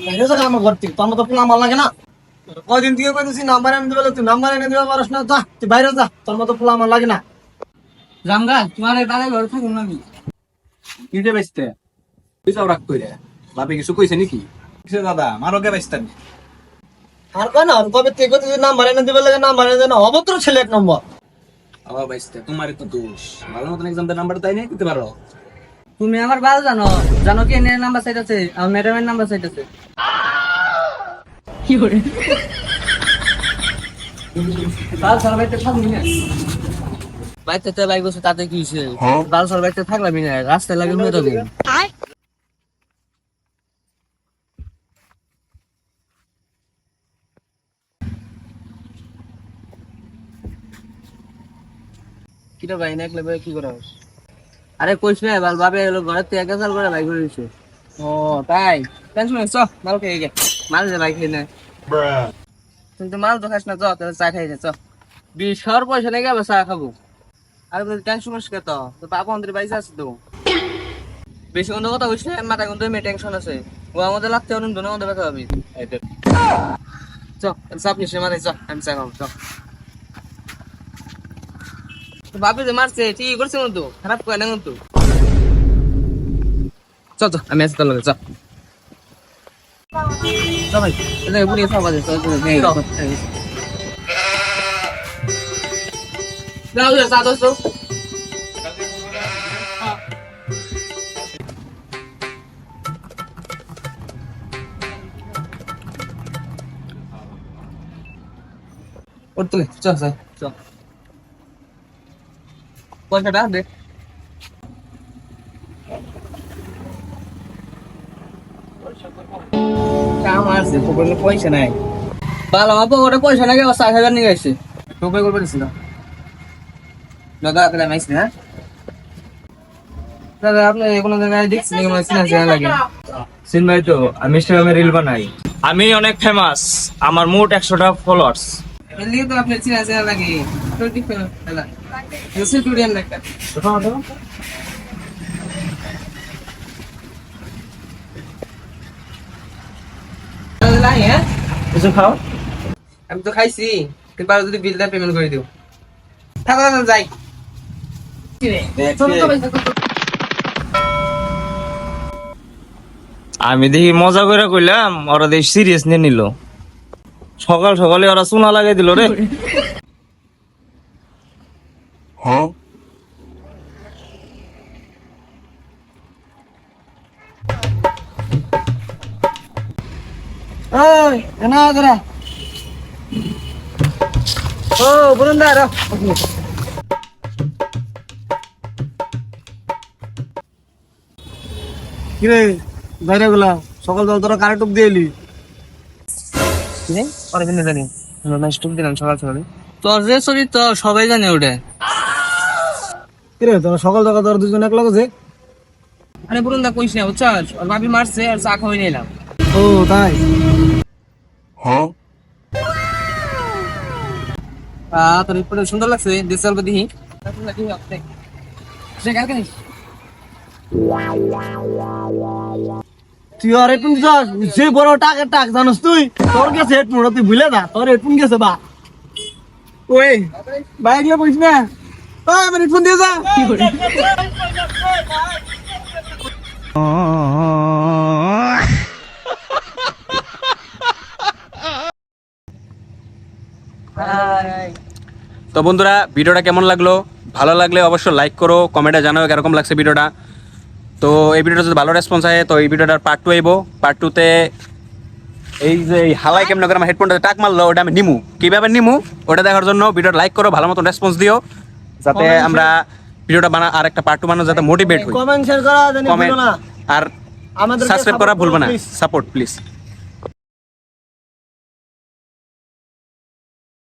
বাইরে যা আমার ঘর থেকে, তোর মতো পোলা আমার লাগে না। কয়দিন থেকে কইতেছি নাম্বার এনে দিবে, তুই নাম্বার এনে দিতে পারস না, যা তুই বাইরে যা, তোর মতো পোলা আমার লাগে না। জামগা তোমার দাদাই ঘরে থাকুন না আমি। কি যে বেচতে তুই যাও রাখ কইরে বাপে কিছু কইছে নাকি? কিসে দাদা মারো কে বেচতেন? আর কয় না, আর কবে থেকে কইতেছি নাম্বার এনে দিবে লাগে, নাম্বার এনে দেয় না, অভদ্র ছেলে এক নম্বর। আবার বেচতে তোমারই তো দোষ, ভালো মতন এক্সাম দেওয়ার নাম্বার তাই নিয়ে দিতে পারো। তুমি আমার বাল জানো, জানো কি এর নাম্বার চাইতেছে আর ম্যাডামের নাম্বার চাইতেছে। কি করে বাল সারা বাইতে থাকবি না, বাইতে তে বাইক বসে তাতে কি হইছে? বাল সারা বাইতে থাকলাম না, রাস্তায় লাগে হয়ে যাবে। কিটা ভাই না একলা ভাই কি করা হস? আরে কইছ না বাল বাবে হলো ঘরে থেকে 1000 করে বাইক করে দিছে। ও তাই টেনশন নেই, চ মাল খেয়ে গে, মাল দে বাইক খেয়ে নে। তুই তো মাল তো খাস না, চ তাহলে চা খাই নে, চ 20 পয়সা নেই গেল চা খাবো। আর টেনশন হস কে? তো বাবা আমাদের বাইসে আছে তো, বেশি কোনো কথা কইছ না, মাথা কিন্তু মে টেনশন আছে, ও আমাদের লাগতে অনেক ধন্য আমাদের ব্যথা হবে। চ চাপ নিস মানে, চ আমি চা খাবো, চ। বাপে যে মারছে ঠিক করছে কিন্তু খারাপ করে না কিন্তু। চ চ আমি আসতে লাগে, চ চ ভাই, এটা বুড়ি খাওয়া বাজে, চ চ যাও যাও চা দোস্ত। উঠতে চ চ চ, পয়সাটা দে। কাম আছে পকেটে পয়সা নাই, ভালো আমার পকেটে পয়সা নাই, 60,000 নিয়ে গেছে। টোপাই করবে দিছিল দাদা, আপনি নাইস না দাদা? আপনি কোনো জায়গায় দেখছেন কেমন চিনা লাগে? চিনবাই তো, আমি ইনস্টাগ্রামে রিল বানাই, আমি অনেক ফেমাস, আমার মোট 100টা ফলোয়ার্স। এলিয়ে তো আপনি চিনা লাগে, তো ঠিক না দাদা, এসে টুরিয়ান একটা লাই। হ্যাঁ কিছু খাও? আমি তো খাইছি, কিন্তু আর যদি বিলটা পেমেন্ট করে দিও। থাকো দাদা যাই। আমি দেখি মজা করে কইলাম, ওরা দেখি সিরিয়াস নিয়ে নিল, সকাল সকালে ওরা চুনা লাগাই দিল রে। ওই এনা করে, ও বলুন দা, কিরে বাইরে গুলা সকাল জল তোরা কারে টুক দিয়ে এলি? জানি স্টুপ দিলাম সকাল সকালে, তোর যে চরিত্র সবাই জানে ওটা। কিরে তোরা সকাল সকাল তোরা দুজন এক লাগে যে? আরে বলুন দা কইস না, বুঝছস ওর ভাবি মারছে আর চা খাওয়াই নিলাম। ও তাই? তোর রিপোর্ট সুন্দর লাগছে, দেশ চলবে দেখি। তুই আর হেডফোন দিছস, যে বড় টাকের টাক জানোস তুই? তোর কাছে হেডফোন, তুই ভুলে যা, তোর হেডফোন গেছে বা। ওই বাইক লে বইস না, ওই আমার হেডফোন দিয়ে যা। কি করে তো বন্ধুরা ভিডিওটা কেমন লাগলো? ভালো লাগলে অবশ্যই লাইক করো, কমেন্টে জানাও কিরকম লাগছে ভিডিওটা। তো এই ভিডিওটা যদি ভালো রেসপন্স হয় তো এই ভিডিওটার পার্ট 2 আইব। পার্ট 2তে এই যে হালাই কেমন করে আমার হেডফোনটা টাক মারলো ওটা আমি নিমু, কিভাবে নিমু ওটা দেখার জন্য ভিডিওটা লাইক করো, ভালো মতন রেসপন্স দিও, যাতে আমরা ভিডিওটা আর একটা পার্ট 2 বানানো যাতে মোটিভেট হই। কমেন্ট শেয়ার করা জানি ভুলো না, আর আমাদের সাবস্ক্রাইব করা ভুলবে না, সাপোর্ট প্লিজ।